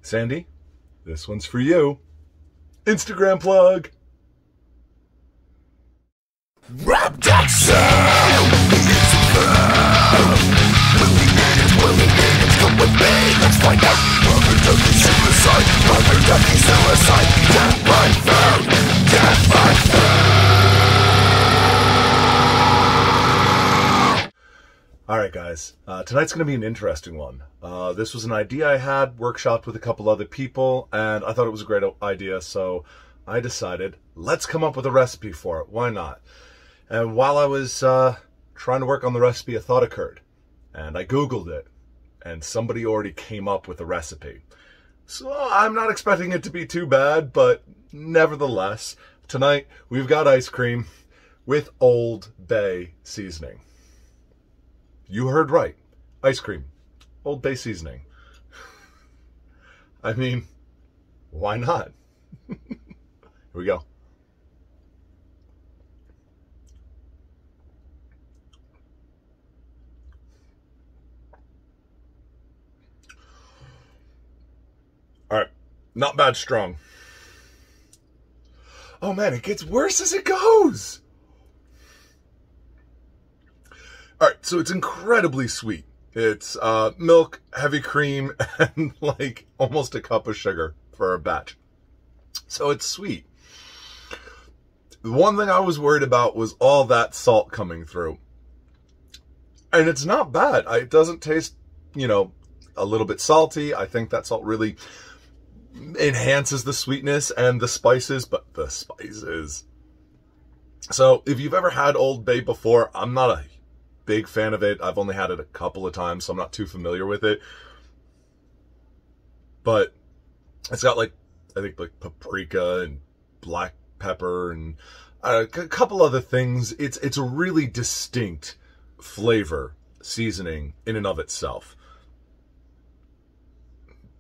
Sandy, this one's for you. Instagram plug. Rap that sound, it's will we need it, come with me, let's find out. Mother Ducky suicide, Mother Ducky suicide, death by found, death by found. Alright guys, tonight's going to be an interesting one. This was an idea I had, workshopped with a couple other people, and I thought it was a great idea, so I decided, let's come up with a recipe for it, why not? And while I was trying to work on the recipe, a thought occurred. And I Googled it. And somebody already came up with a recipe. So I'm not expecting it to be too bad, but nevertheless, tonight we've got ice cream with Old Bay seasoning. You heard right. Ice cream. Old Bay seasoning. I mean, why not? Here we go. All right, not bad strong. Oh man, it gets worse as it goes. All right, so it's incredibly sweet. It's milk, heavy cream, and like almost a cup of sugar for a batch. So it's sweet. The one thing I was worried about was all that salt coming through. And it's not bad. It doesn't taste, you know, a little bit salty. I think that salt really enhances the sweetness and the spices, but the spices. So if you've ever had Old Bay before, I'm not a big fan of it. I've only had it a couple of times, so I'm not too familiar with it. But it's got like, I think like paprika and black pepper and a couple other things. It's a really distinct flavor seasoning in and of itself.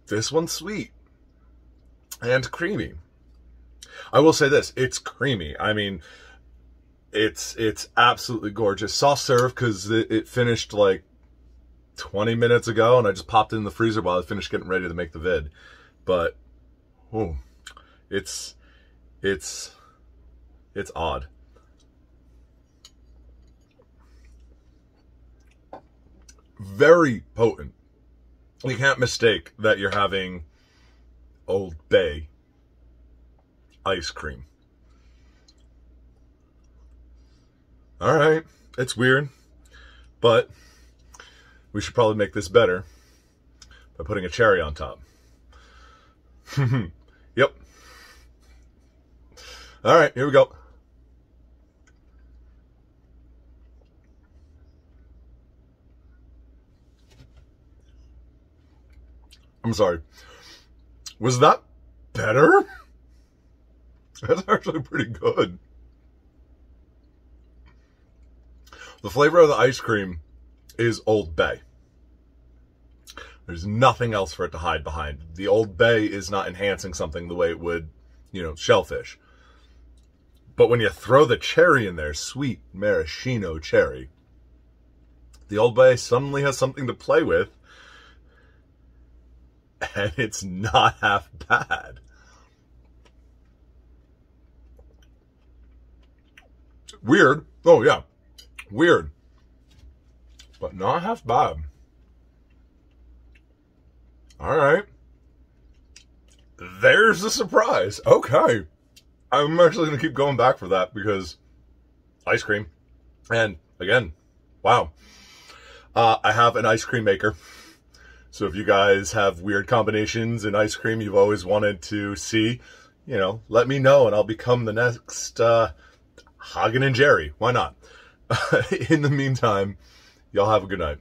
This one's sweet and creamy. I will say this, it's creamy. I mean, it's absolutely gorgeous. Soft serve because it finished like 20 minutes ago and I just popped it in the freezer while I finished getting ready to make the vid. But, oh, it's odd. Very potent. You can't mistake that you're having Old Bay ice cream. All right, it's weird, but we should probably make this better by putting a cherry on top. Yep. All right, here we go. I'm sorry. Was that better? That's actually pretty good. The flavor of the ice cream is Old Bay. There's nothing else for it to hide behind. The Old Bay is not enhancing something the way it would, you know, shellfish. But when you throw the cherry in there, sweet maraschino cherry, the Old Bay suddenly has something to play with. And it's not half bad. Weird. Oh, yeah. Weird. But not half bad. All right. There's the surprise. Okay. I'm actually going to keep going back for that because ice cream. And again, wow. I have an ice cream maker. So if you guys have weird combinations in ice cream you've always wanted to see, you know, let me know and I'll become the next Hagen and Jerry. Why not? In the meantime, y'all have a good night.